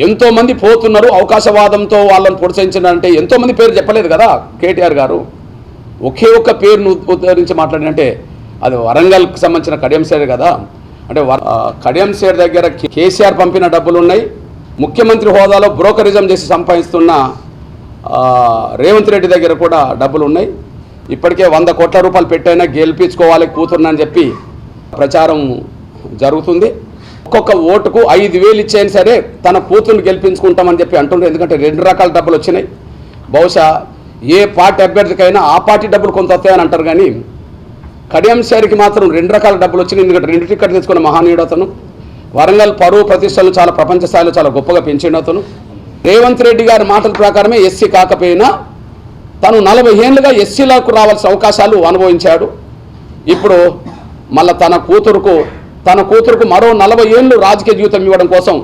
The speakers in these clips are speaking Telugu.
ఎంతోమంది పోతున్నారు, అవకాశవాదంతో వాళ్ళని ప్రోత్సహించారంటే ఎంతోమంది పేరు చెప్పలేదు కదా కేటీఆర్ గారు. ఒకే ఒక్క పేరును ఉద్ధరించి మాట్లాడినంటే అది వరంగల్కి సంబంధించిన కడియం సేర్ కదా. అంటే కడియం సేర్ దగ్గర కేసీఆర్ పంపిన డబ్బులు ఉన్నాయి, ముఖ్యమంత్రి హోదాలో బ్రోకరిజం చేసి సంపాదిస్తున్న రేవంత్ రెడ్డి దగ్గర కూడా డబ్బులు ఉన్నాయి. ఇప్పటికే 100 కోట్ల రూపాయలు పెట్టైనా గెలిపించుకోవాలి కూతురునని చెప్పి ప్రచారం జరుగుతుంది. ఒక్కొక్క ఓటుకు 5,000 ఇచ్చేయని సరే తన కూతురుని గెలిపించుకుంటామని చెప్పి అంటున్నారు. ఎందుకంటే 2 రకాల డబ్బులు వచ్చినాయి. బహుశా ఏ పార్టీ అభ్యర్థికైనా ఆ పార్టీ డబ్బులు కొంత వస్తాయని అంటారు, కానీ కడియం సేర్కి మాత్రం 2 రకాల డబ్బులు వచ్చినాయి. ఎందుకంటే 2 టికెట్లు తెచ్చుకున్న మహానీయుడు అతను. వరంగల్ పరువు ప్రతిష్టలు చాలా ప్రపంచ స్థాయిలో చాలా గొప్పగా పెంచిండు అతను. రేవంత్ రెడ్డి గారి మాటల ప్రకారమే ఎస్సీ కాకపోయినా తను 40 ఏళ్ళుగా ఎస్సీలకు రావాల్సిన అవకాశాలు అనుభవించాడు. ఇప్పుడు మళ్ళీ తన కూతురుకు మరో 40 ఏళ్ళు రాజకీయ జీవితం ఇవ్వడం కోసం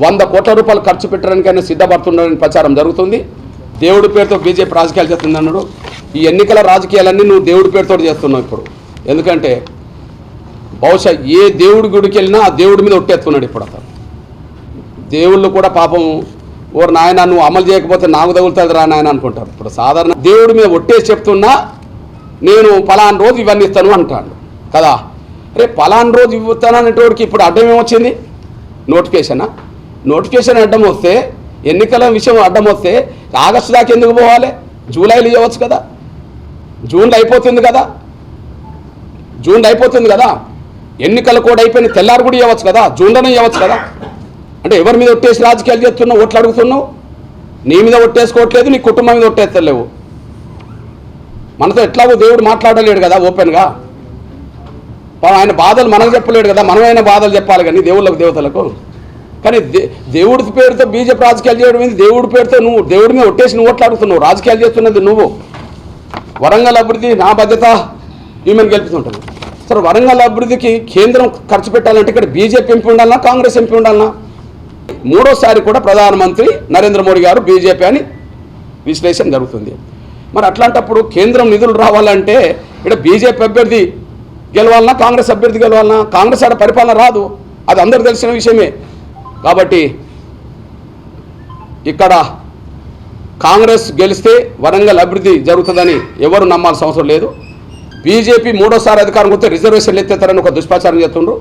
100 కోట్ల రూపాయలు ఖర్చు పెట్టడానికైనా సిద్ధపడుతున్నారని ప్రచారం జరుగుతుంది. దేవుడి పేరుతో బీజేపీ రాజకీయాలు చేస్తుంది అన్నాడు. ఈ ఎన్నికల రాజకీయాలన్నీ నువ్వు దేవుడి పేరుతో చేస్తున్నావు ఇప్పుడు. ఎందుకంటే బహుశా ఏ దేవుడి గుడికి వెళ్ళినా ఆ దేవుడి మీద ఒట్టేస్తున్నాడు ఇప్పుడు అతను. దేవుళ్ళు కూడా పాపం ఓరు నాయన నువ్వు అమలు చేయకపోతే నాకు తగులుతుంది రా నాయన అనుకుంటారు. ఇప్పుడు సాధారణ దేవుడి మీద ఒట్టేసి చెప్తున్నా నేను పలానా రోజు ఇవన్నీ ఇస్తాను అంటాడు కదా. అరే పలానా రోజు ఇవ్వుతాను అనేటోడికి ఇప్పుడు అడ్డం ఏమొచ్చింది? నోటిఫికేషన్ అడ్డం వస్తే, ఎన్నికల విషయం అడ్డం వస్తే ఆగస్టు దాకా ఎందుకు పోవాలి? జూలైలో ఇవ్వచ్చు కదా, జూన్లో అయిపోతుంది కదా. ఎన్నికలు కూడా అయిపోయిన తెల్లారు కూడా ఇవ్వచ్చు కదా, జూన్లోనే ఇవ్వచ్చు కదా. అంటే ఎవరి మీద ఒట్టేసి రాజకీయాలు చేస్తున్నావు, ఓట్లు అడుగుతున్నావు? నీ మీద ఒట్టేసుకోవట్లేదు, నీ కుటుంబం మీద ఒట్టేస్తలేవు. మనతో ఎట్లాగో దేవుడు మాట్లాడలేడు కదా ఓపెన్గా. ఆయన బాధలు మనకు చెప్పలేడు కదా, మనమైనా బాధలు చెప్పాలి కానీ దేవుళ్ళకు దేవతలకు. కానీ దేవుడి పేరుతో బీజేపీ రాజకీయాలు చేయడం ఏంది? దేవుడి పేరుతో నువ్వు దేవుడి మీద ఒట్టేసి నువ్వు ఓట్లు అడుగుతున్నావు, రాజకీయాలు చేస్తున్నది నువ్వు. వరంగల్ అభివృద్ధి నా బాధ్యత ఈమెను గెలుపుతుంటాను. సరే వరంగల్ అభివృద్ధికి కేంద్రం ఖర్చు పెట్టాలంటే ఇక్కడ బీజేపీ ఎంపీ ఉండాలన్నా, కాంగ్రెస్ ఎంపీ ఉండాలన్నా? 3వ సారి కూడా ప్రధానమంత్రి నరేంద్ర మోడీ గారు బీజేపీ అని విశ్లేషణ జరుగుతుంది. మరి అట్లాంటప్పుడు కేంద్రం నిధులు రావాలంటే ఇక్కడ బీజేపీ అభ్యర్థి గెలవాలన్నా, కాంగ్రెస్ అభ్యర్థి గెలవాలన్నా? కాంగ్రెస్ ఆడ పరిపాలన రాదు, అది అందరికీ తెలిసిన విషయమే. కాబట్టి ఇక్కడ కాంగ్రెస్ గెలిస్తే వరంగల్ అభివృద్ధి జరుగుతుందని ఎవరు నమ్మాల్సిన అవసరం లేదు. బీజేపీ 3వ సారి అధికారం వస్తే రిజర్వేషన్లు ఎత్తేస్తారని ఒక దుష్ప్రచారం చేస్తుండ్రు.